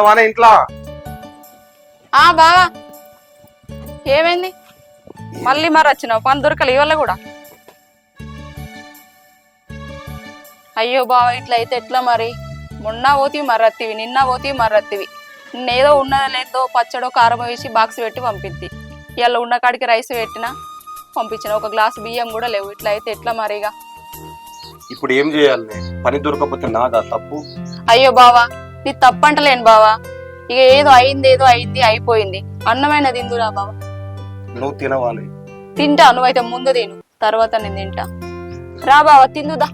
ఉన్నవానే ఇంట్లో? బావా ఏమైంది మళ్ళీ మరి వచ్చినావు? పని దొరకలే ఇవాళ కూడా? అయ్యో బావా ఇట్లా అయితే ఎట్లా మరి? మొన్న పోతివి మర్రత్తివి, నిన్న పోతివి మర్రత్తివి. నిన్నేదో ఉన్నదో లేదో పచ్చడో కారం వేసి బాక్స్ పెట్టి పంపిద్ది. ఇవాళ ఉన్న కాడికి రైస్ పెట్టినా పంపించిన, ఒక గ్లాస్ బియ్యం కూడా లేవు. ఇట్లా అయితే ఎట్లా మరిగా? ఇప్పుడు ఏం చేయాలి? పని దొరకకపోతే నాదా తప్పు? అయ్యో బావా నీ తప్పంటలేను బావా. ఇక ఏదో అయింది అయిపోయింది. అన్నమైన తిందురా బావా. నువ్వు తినవాలి. తింటా, నువ్వైతే ముందు తిను, తర్వాత నేను తింటా. రా బావా తిందుదా.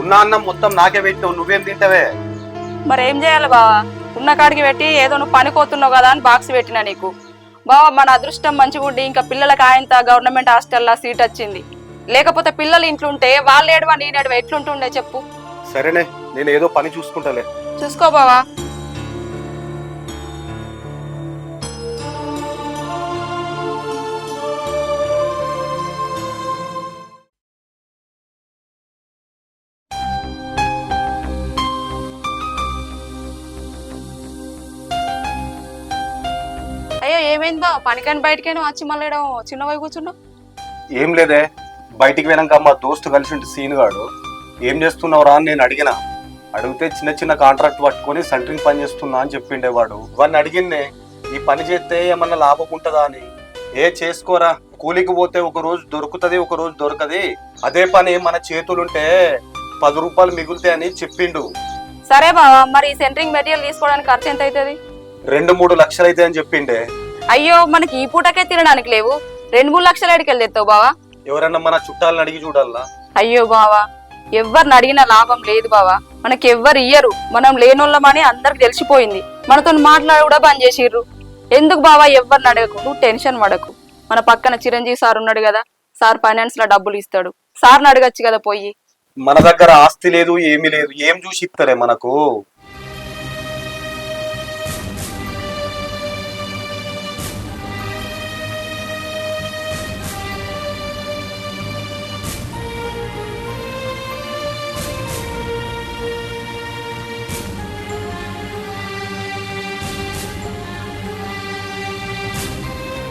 ఉన్న అన్నం మొత్తం నాకే పెట్టావు, నువ్వేం తింటావే? మరేం చేయాలి బావా? ఉన్న కాడికి పెట్టి ఏదో నువ్వు పనికోతున్నావు కదా అని బాక్స్ పెట్టినా నీకు. బావా మన అదృష్టం మంచిగుండి ఇంకా పిల్లలకి ఆయంత గవర్నమెంట్ హాస్టల్లో సీట్ వచ్చింది. లేకపోతే పిల్లలు ఇంట్లో ఉంటే వాళ్ళు ఏడవా నేనేడవా ఎట్లుంటుండే చెప్పు? సరేనే, నేను ఏదో పని చూసుకుంటాలే. చూసుకో బావా. అయ్యో ఏమైంది బావ? పనికని బయటకైనా వచ్చి మళ్ళీ చిన్న పోయి కూర్చున్నావు? ఏం లేదే, బయటికి పోయినాక మా దోస్తు కలిసి ఉంటే సీన్ గాడు ఏం చేస్తున్నావురా అని నేను అడిగితే చిన్న చిన్న కాంట్రాక్ట్ పట్టుకొని సెంటరింగ్ పని చేస్తున్నా అని చెప్పిండేవాడు. వాడిని అడిగిందే ఈ పని చేస్తే ఏమన్నా లాభం ఉంటుందా అని. చేసుకోరా, కూలికి పోతే ఒక రోజు దొరుకుతుంది, ఒక రోజు దొరకది. అదే పని మన చేతులుంటే 10 రూపాయలు మిగులుతాయని చెప్పిండు. సరే బావా, మరి సెంటరింగ్ మెటీరియల్ తీసుకోవడానికి ఖర్చు ఎంత అవుతుంది? 2-3 లక్షలు అయితే అని చెప్పిండే. అయ్యో మనకి ఈ పూటకే తినడానికి లేవు, 2-3 లక్షలు ఎడికెళ్ళి తెస్తావు బావా? ఎవరన్నా మన చుట్టాలను అడిగి చూడాలా? అయ్యో బావా ఎవరిని అడిగినా లాభం లేదు బావా. మనకి ఎవ్వరు ఇయ్యరు, మనం లేనోళ్ళమని అందరికి తెలిసిపోయింది. మనతో మాట్లాడి కూడా బంద్ చేసిర్రు. ఎందుకు బావా ఎవరిని అడగకు, నువ్వు టెన్షన్ పడకు. మన పక్కన చిరంజీవి సార్ ఉన్నాడు కదా, సార్ ఫైనాన్స్ లో డబ్బులు ఇస్తాడు, సార్ని అడగచ్చు కదా పోయి. మన దగ్గర ఆస్తి లేదు, ఏమీ లేదు, ఏం చూసి ఇస్తారే మనకు?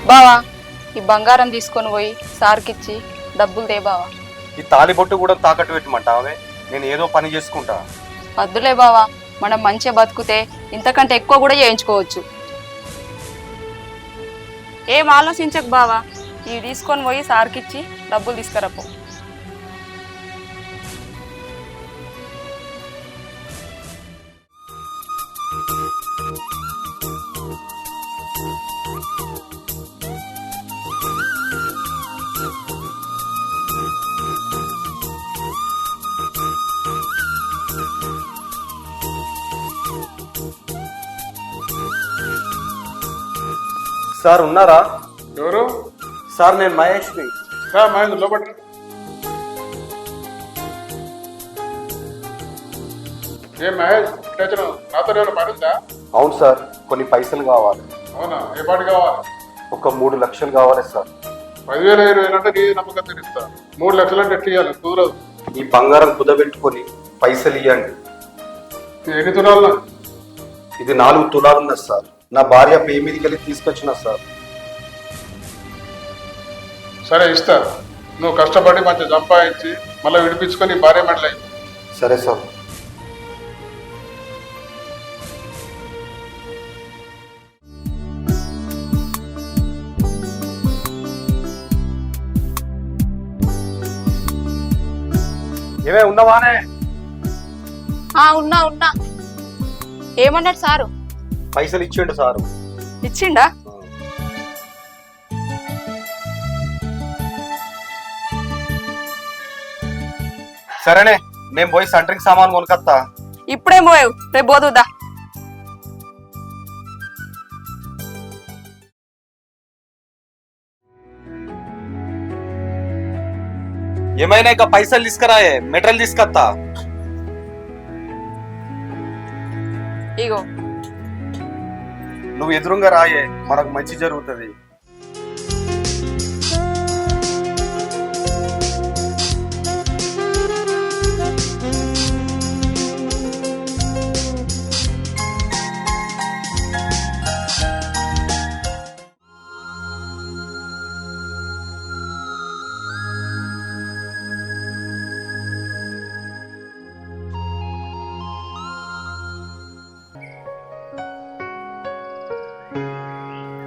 బావా ఈ బంగారం తీసుకొని పోయి సార్కిచ్చి డబ్బులు దే బావా. ఈ తాలిబొట్టు కూడా తాకట్టు పెట్టమంటావే? నేను ఏదో పని చేసుకుంటా. వద్దులే బావా, మనం మంచిగా బతుకుతే ఇంతకంటే ఎక్కువ కూడా చేయించుకోవచ్చు. ఏం ఆలోచించకు బావా, ఇవి తీసుకొని పోయి సార్కిచ్చి డబ్బులు తీసుకురపో. సార్ ఉన్నారా? ఎవరు సార్ నేను మహేష్ని. మహేష్ లోపల. ఏ మహేష్ నాతో ఏమైనా పని ఉందా? అవును సార్, కొన్ని పైసలు కావాలి. అవునా, ఏ పాటు కావాలి? ఒక 3 లక్షలు కావాలి సార్. 10,000 20,000 అంటే నీ నమ్మకం తెలుస్తా. 3 లక్షలు అంటే ఎట్టియాలి? కుదరదు. ఈ బంగారం కుదబెట్టుకొని పైసలు ఇవ్వండి. ఎన్ని తులాలు? ఇది 4 తులాలు ఉన్నది సార్. నా భార్య పే మీదకి వెళ్ళి తీసుకొచ్చిన సార్. సరే ఇస్తా. నువ్వు కష్టపడి మంచిగా సంపాదించి మళ్ళీ విడిపించుకొని భార్య మెడలై. సరే సార్. ఏమే ఉన్నవానే? ఉన్నా ఉన్నా. ఏమన్నాడు సారు? పైసలు ఇచ్చిండు సారు. ఇచ్చిండా? సరేనే, నేను పోయి సెంటరింగ్ సామాన్ కొనుకొత్తా. ఇప్పుడే పోయావు, రేపు పోదుదా. ఏమైనా ఇక పైసలు తీసుకురాయే, మెటీరియల్ తీసుకొత్తా. ఇగో నువ్వు ఎదురుగా రాయే, మనకు మంచి జరుగుతుంది.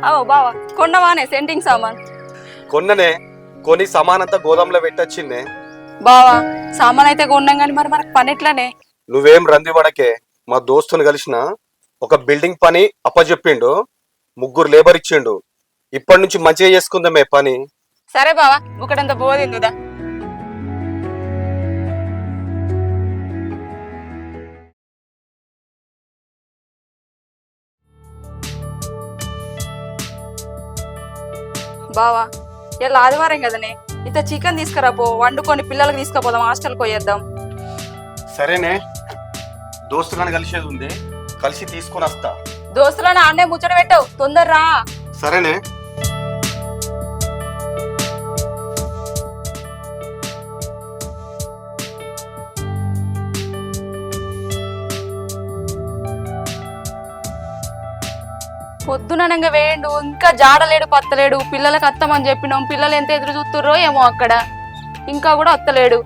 అవో బావా, కొన్నవానే సెంటింగ్ సామాన్? కొన్ననే, కొని సమానంతా గోదాంలో పెట్టొచ్చిందే. బావా సామాన్ అయితే కొన్నాం కానీ మరి మనకు పని ఎట్లానే? నువ్వేం రంది పడకే, మా దోస్తుని కలిసిన ఒక బిల్డింగ్ పని అప్పచెప్పిండు, 3 లేబర్ ఇచ్చిండు. ఇప్పటి నుంచి మంచిగా చేసుకుందామే పని. సరే బావా, ఒకటంత పోదిందుదా. బావా ఇలా ఆదివారం కదనే, ఇంత చికెన్ తీసుకురాపో, వండుకొని పిల్లలకి తీసుకుపోదాం, హాస్టల్కి పోయేద్దాం. సరేనే, దోస్తులను కలిసేది ఉంది, కలిసి తీసుకొని వస్తా. దోస్తులను ఆన్నే ముచ్చట పెట్టావు, తొందరరా. సరేనే. పొద్దుననంగా వేయండు, ఇంకా జాడలేడు పత్తలేడు. పిల్లలకి అత్తమని చెప్పినాం, పిల్లలు ఎంత ఎదురు చూస్తుర్రో ఏమో అక్కడ, ఇంకా కూడా అత్తలేడు.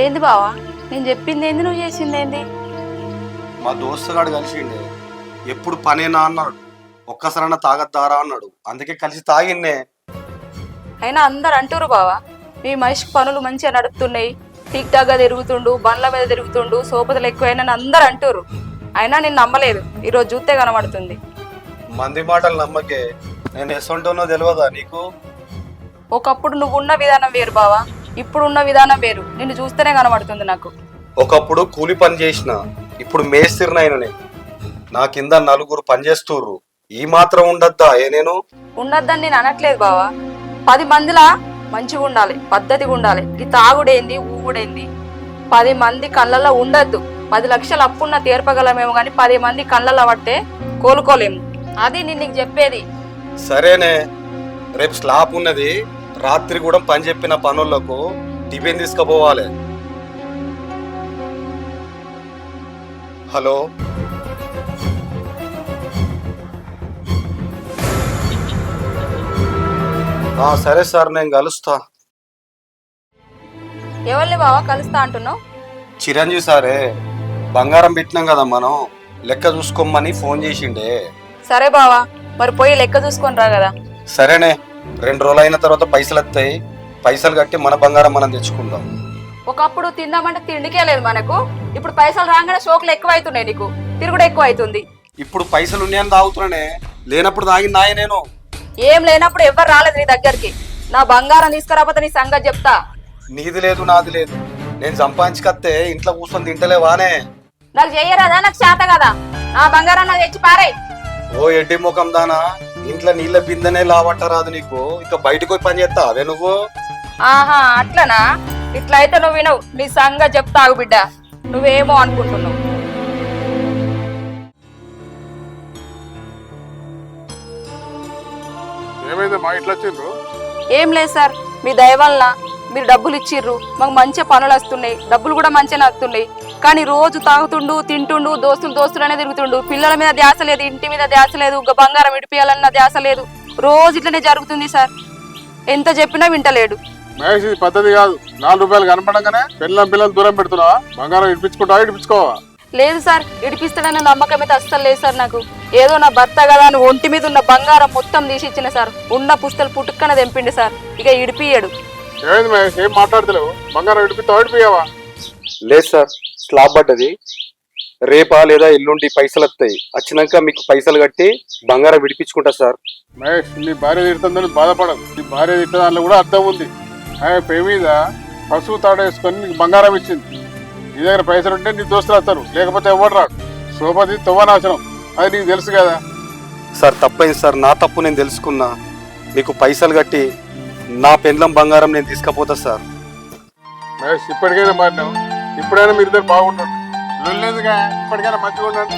ఏంది బావా, నేను చెప్పింది ఏంది, నువ్వు చేసింది ఏంది? మా దోస్తుగాడు కలిసిండే, ఎప్పుడు పనేనా అన్నాడు, ఒక్కసారైనా తాగద్దారా అన్నాడు, అందుకే కలిసి తాగిన్నే. అయినా అందరు అంటారు బావా, మీ మనిషికి పనులు మంచిగా నడుపుతున్నాయి, టిక్ టాక్గా తిరుగుతుండు, బండ్ల మీద తిరుగుతుండు, సోపతలు ఎక్కువైనా అందరు అంటారు. అయినా నేను నమ్మలేదు, ఈరోజు చూస్తే కనబడుతుంది. మంది మాటలు నమ్మకే, నేను ఎసంటోనో తెలియదా నీకు? ఒకప్పుడు నువ్వు ఉన్న విధానం వేరు బావా, ఇప్పుడు ఉన్న విధానం వేరు, నిన్ను చూస్తేనే కనబడుతుంది నాకు. ఒకప్పుడు కూలి పని చేసిన, ఇప్పుడు మేస్తిరినైననే, నా కింద 4 పని చేస్తుర్రు. ఈ మాత్రం ఉండద్దా నేను? ఉండద్దని నేను అనట్లేదు బావా, 10 మందిలా మంచిగా ఉండాలి, పద్ధతిగా ఉండాలి. ఈ తాగుడేంది, ఊగుడేంది? 10 మంది కళ్ళల్లో ఉండద్దు. 10 లక్షలు అప్పున్న తీర్పగలమేమో కానీ 10 మంది కళ్ళల్లో పడితే కోలుకోలేము. అది నేను నీకు చెప్పేది. సరేనే, రేపు స్లాబ్ ఉన్నది, రాత్రి కూడా పని చెప్పిన పనులకు టిఫిన్ తీసుకుపోవాలి. హలో, సరే సార్, నేను కలుస్తా. ఎవరిని బావా కలుస్తా అంటున్నావు? చిరంజీవి సారే, బంగారం పెట్టినాం కదా మనం, లెక్క చూసుకోమని ఫోన్ చేసిండే. సరే బావా, మరి పోయి లెక్క చూసుకొని రా కదా. సరేనే, 2 రోజులు అయిన తర్వాత పైసలు వస్తాయి, పైసలు కట్టి మన బంగారం మనం తెచ్చుకుందాం. ఒకప్పుడు తిందామంటే తిండికే లేదు మనకు, ఇప్పుడు పైసలు రాగానే షోకులు ఎక్కువ అవుతున్నాయి, నీకు తిరుగుడు ఎక్కువ అవుతుంది. ఇప్పుడు పైసలు ఉన్నాయని తాగుతున్నానే, లేనప్పుడు తాగిందాయ నేను. ఏం లేనప్పుడు ఎవ్వరు రాలేదు నీ దగ్గరికి. నా బంగారం తీసుకురాకపోతే నీ సంగతి చెప్తా. నీది లేదు నాది లేదు, నేను సంపాదించుకత్తే ఇంట్లో కూర్చొని తింటలేవానే. నాకు చెయ్యరాదా, నాకు చేత కదా. నా బంగారం నాకు తెచ్చి పారే. ఓ ఎడ్డి ముఖం దానా, ఇంట్లో నీళ్ళ బిందెనే లావట్టరాదు నీకు, ఇక బయటకు పోయి పని చేస్తా అవే నువ్వు. ఆహా అట్లనా, ఇట్లయితే నువ్వు వినవు, నీ సంగతి చెప్తావు బిడ్డ. నువ్వేమో అనుకుంటున్నావు. ఏమైందమ్మా ఇట్లా వచ్చిండ్రు? ఏం లేదు సార్, మీ దయ వల్ల మీరు డబ్బులు ఇచ్చిర్రు, మాకు మంచిగా పనులు వస్తున్నాయి, డబ్బులు కూడా మంచిగా వస్తున్నాయి. కానీ రోజు తాగుతుండు, తింటుండు, దోస్తులనే తిరుగుతుండు. పిల్లల మీద ధ్యాస లేదు, ఇంటి మీద ధ్యాస లేదు, బంగారం విడిపియాలన్న ధ్యాస లేదు. రోజు ఇట్లనే జరుగుతుంది సార్. ఎంత చెప్పినా వింటలేడు. మహేష్ ఇది పద్ధతి కాదు. 4 రూపాయలు కనపడంగానే పిల్లలు దూరం పెడుతున్నావా? బంగారం ఇడిపించుకుంటావా ఇడిపించుకోవా? లేదు సార్, ఇడిపిస్తాడన్న నమ్మకం అయితే అస్సలు లేదు సార్ నాకు. ఏదో నా భర్త కదా అని ఒంటి మీద ఉన్న బంగారం మొత్తం తీసి ఇచ్చిన సార్. ఉన్న పుస్తలు పుట్టుక్కన తెంపిండు సార్. ఇక ఇడిపియడు. ఏమైంది మహేష్, ఏం మాట్లాడతలేవు? బంగారం ఇడిపిస్తావా ఇడిపియావా? లేదు సార్, స్లాబ్ పడ్డది. రేపా లేదా ఎల్లుండి పైసలు వస్తాయి. వచ్చినాక మీకు పైసలు కట్టి బంగారం విడిపించుకుంటా సార్. మహేష్, నీ భార్య తిడుతుందని బాధపడదు. నీ భార్య తిట్టిన దాంట్లో కూడా అర్థం ఉంది. ఆమె పే మీద పసుపు తాడ వేసుకొని నీకు బంగారం ఇచ్చింది. నీ దగ్గర పైసలు ఉంటే నీ దోస్తులు వస్తారు, లేకపోతే ఎవరు రాడు. సోపతి తొవ్వనాశనం, అది నీకు తెలుసు కదా. సార్ తప్పైంది సార్, నా తప్పు నేను తెలుసుకున్నా. మీకు పైసలు కట్టి నా పెండ్లం బంగారం నేను తీసుకపోతా సార్. మహేష్, ఇప్పటికైనా మారినావు. ఇప్పుడైనా మీరు ఇద్దరు బాగుంటారు. లొల్లేదుగా, ఇప్పటికైనా మంచిగా ఉండండి.